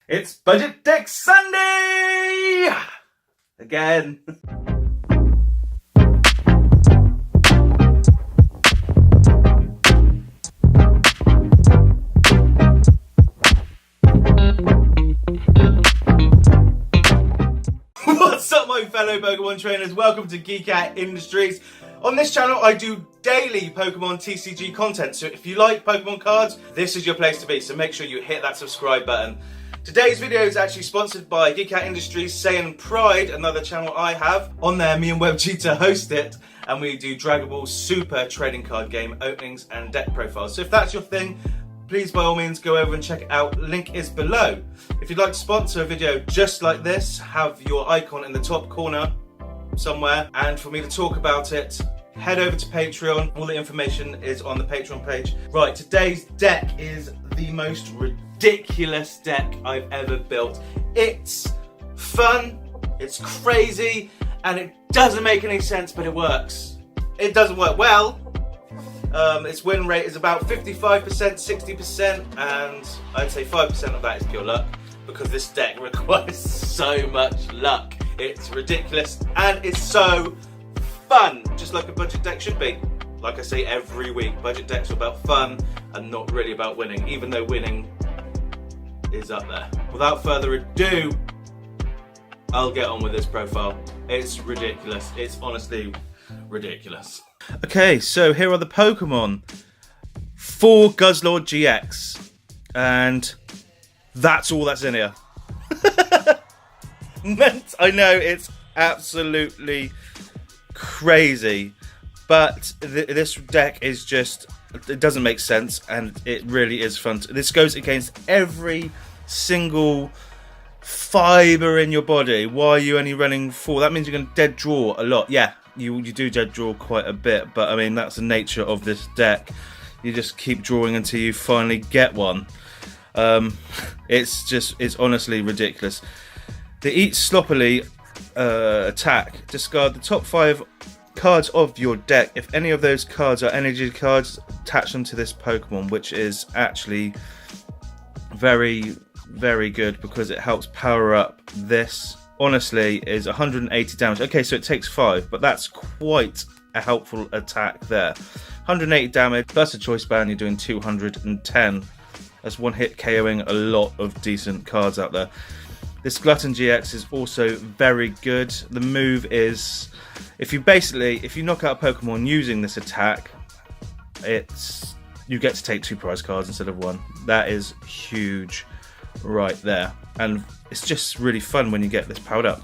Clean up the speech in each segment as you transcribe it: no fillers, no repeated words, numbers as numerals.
It's Budget Deck Sunday! Again. What's up, my fellow Pokemon trainers? Welcome to Geekout Industries. On this channel, I do daily Pokemon TCG content, so if you like Pokemon cards, this is your place to be, so make sure you hit that subscribe button. Today's video is actually sponsored by Geekout Industries, Saiyan Pride, another channel I have. On there, me and WebCheetah host it, and we do Dragon Ball Super trading card game openings and deck profiles. So if that's your thing, please by all means go over and check it out. Link is below. If you'd like to sponsor a video just like this, have your icon in the top corner somewhere, and for me to talk about it, head over to Patreon. All the information is on the Patreon page. Right, today's deck is the most ridiculous deck I've ever built. It's fun, it's crazy, and it doesn't make any sense, but it works. It doesn't work well. Its win rate is about 55%, 60%, and I'd say 5% of that is pure luck, because this deck requires so much luck. It's ridiculous, and it's so fun, just like a budget deck should be. Like I say every week, budget decks are about fun and not really about winning, even though winning is up there. Without further ado, I'll get on with this profile. It's ridiculous. It's honestly ridiculous. Okay, so here are the Pokemon for Guzzlord GX, and that's all that's in here. I know it's absolutely crazy, but this deck is just, it doesn't make sense, and it really is fun. This goes against every single fibre in your body. Why are you only running 4? That means you're going to dead draw a lot. Yeah, you do dead draw quite a bit, but I mean, that's the nature of this deck. You just keep drawing until you finally get one. It's honestly ridiculous. The Eat Sloppily attack. Discard the top 5 cards of your deck. If any of those cards are energy cards, attach them to this Pokemon, which is actually very, very good because it helps power up. This honestly is 180 damage. Okay, so it takes 5, but that's quite a helpful attack there. 180 damage plus a choice band, you're doing 210. That's one hit KOing a lot of decent cards out there. This Glutton GX is also very good. The move is, if you knock out a Pokemon using this attack, you get to take 2 prize cards instead of 1. That is huge right there. And it's just really fun when you get this powered up.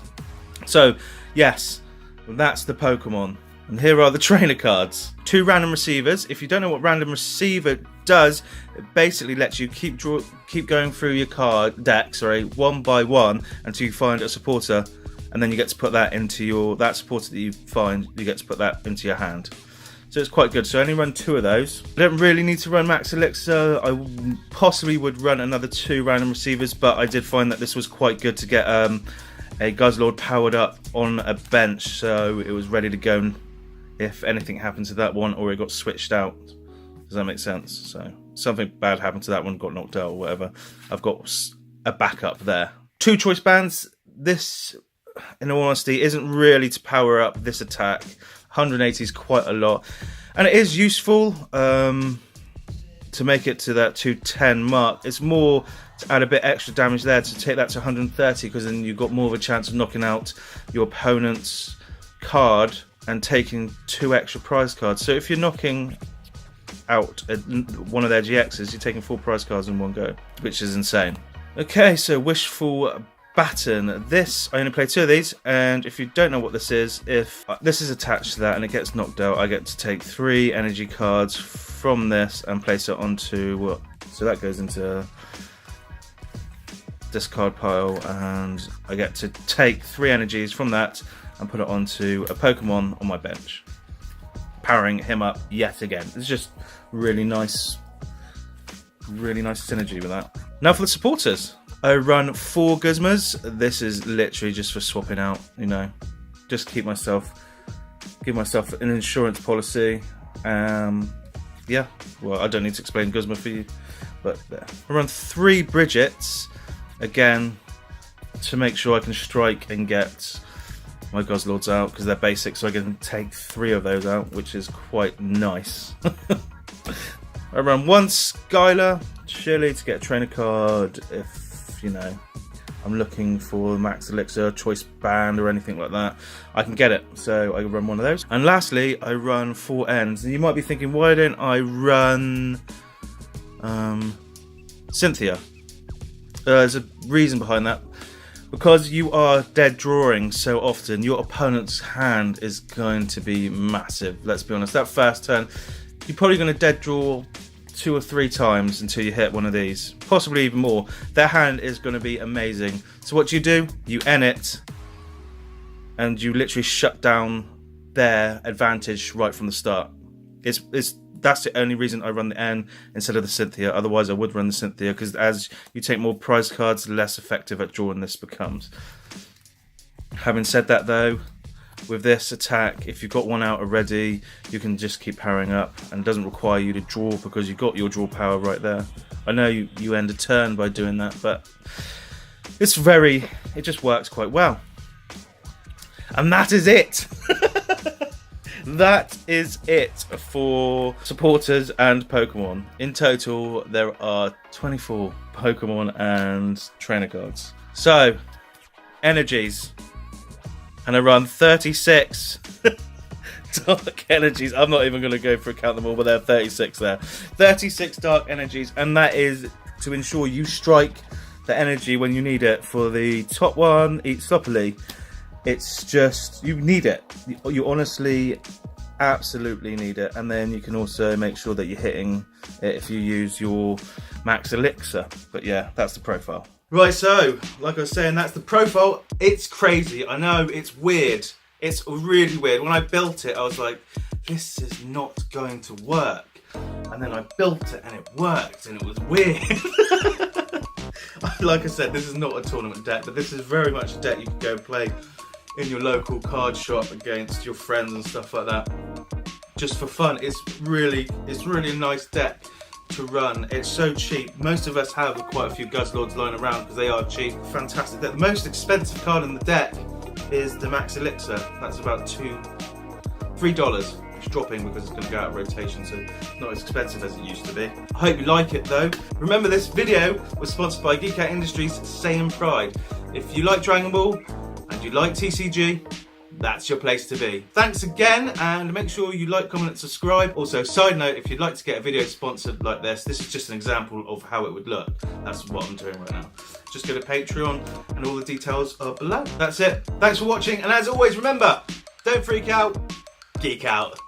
So, yes, that's the Pokemon. And here are the trainer cards. 2 random receivers. If you don't know what random receiver does, it basically lets you keep going through your card deck, one by one, until you find a supporter, and then you get to put that into that supporter that you find, you get to put that into your hand. So it's quite good. So I only run 2 of those. I don't really need to run Max Elixir. I possibly would run another 2 random receivers, but I did find that this was quite good to get a Guzzlord powered up on a bench, so it was ready to go if anything happened to that one or it got switched out. Does that make sense? So something bad happened to that one, got knocked out or whatever, I've got a backup there. 2 choice bands. This, in all honesty, isn't really to power up this attack. 180 is quite a lot, and it is useful to make it to that 210 mark. It's more to add a bit extra damage there to take that to 130, because then you've got more of a chance of knocking out your opponent's card and taking 2 extra prize cards. So if you're knocking out one of their GXs, you're taking 4 prize cards in one go, which is insane. Okay, so Wishful Baton. This, I only play 2 of these, and if you don't know what this is, if this is attached to that and it gets knocked out, I get to take 3 energy cards from this and place it onto so that goes into discard pile, and I get to take 3 energies from that and put it onto a Pokemon on my bench, powering him up yet again. It's just really nice synergy with that. Now for the supporters. I run 4 Guzmas. This is literally just for swapping out, just give myself an insurance policy. Yeah, well, I don't need to explain Guzma for you, but there. I run 3 Bridgets, again, to make sure I can strike and get my Guzzlords out, because they're basic, so I can take 3 of those out, which is quite nice. I run 1 Skylar, surely to get a trainer card if, you know, I'm looking for Max Elixir, Choice Band or anything like that. I can get it, so I run 1 of those. And lastly, I run 4 ends. And you might be thinking, why don't I run Cynthia? There's a reason behind that. Because you are dead drawing so often, your opponent's hand is going to be massive. Let's be honest, that first turn, you're probably going to dead draw 2 or 3 times until you hit one of these, possibly even more. Their hand is going to be amazing. So what do? You end it, and you literally shut down their advantage right from the start. That's the only reason I run the N instead of the Cynthia. Otherwise, I would run the Cynthia, because as you take more prize cards, the less effective at drawing this becomes. Having said that, though, with this attack, if you've got 1 out already, you can just keep powering up, and it doesn't require you to draw because you've got your draw power right there. I know you end a turn by doing that, but it just works quite well. And that is it. That is it for supporters and Pokemon. In total, there are 24 Pokemon and trainer cards. So, energies. And I run 36 dark energies. I'm not even going to go for count them all, but there are 36 there. 36 dark energies, and that is to ensure you strike the energy when you need it. For the top one, Eat Sloppily. It's just, you need it. You honestly, absolutely need it. And then you can also make sure that you're hitting it if you use your Max Elixir. But yeah, that's the profile. Right, so, like I was saying, that's the profile. It's crazy. I know, it's weird. It's really weird. When I built it, I was like, this is not going to work. And then I built it and it worked, and it was weird. Like I said, this is not a tournament deck, but this is very much a deck you can go play in your local card shop against your friends and stuff like that, just for fun. It's really a nice deck to run. It's so cheap. Most of us have quite a few Guzzlords lying around because they are cheap. Fantastic. The most expensive card in the deck is the Max Elixir. That's about $3. It's dropping because it's going to go out of rotation, so not as expensive as it used to be. I hope you like it though. Remember, this video was sponsored by Geekout Industries, Saiyan Pride. If you like Dragon Ball and you like TCG, that's your place to be. Thanks again, and make sure you like, comment and subscribe. Also, side note, if you'd like to get a video sponsored like this is just an example of how it would look. That's what I'm doing right now. Just go to Patreon and all the details are below. That's it. Thanks for watching, and as always, remember, don't freak out, geek out.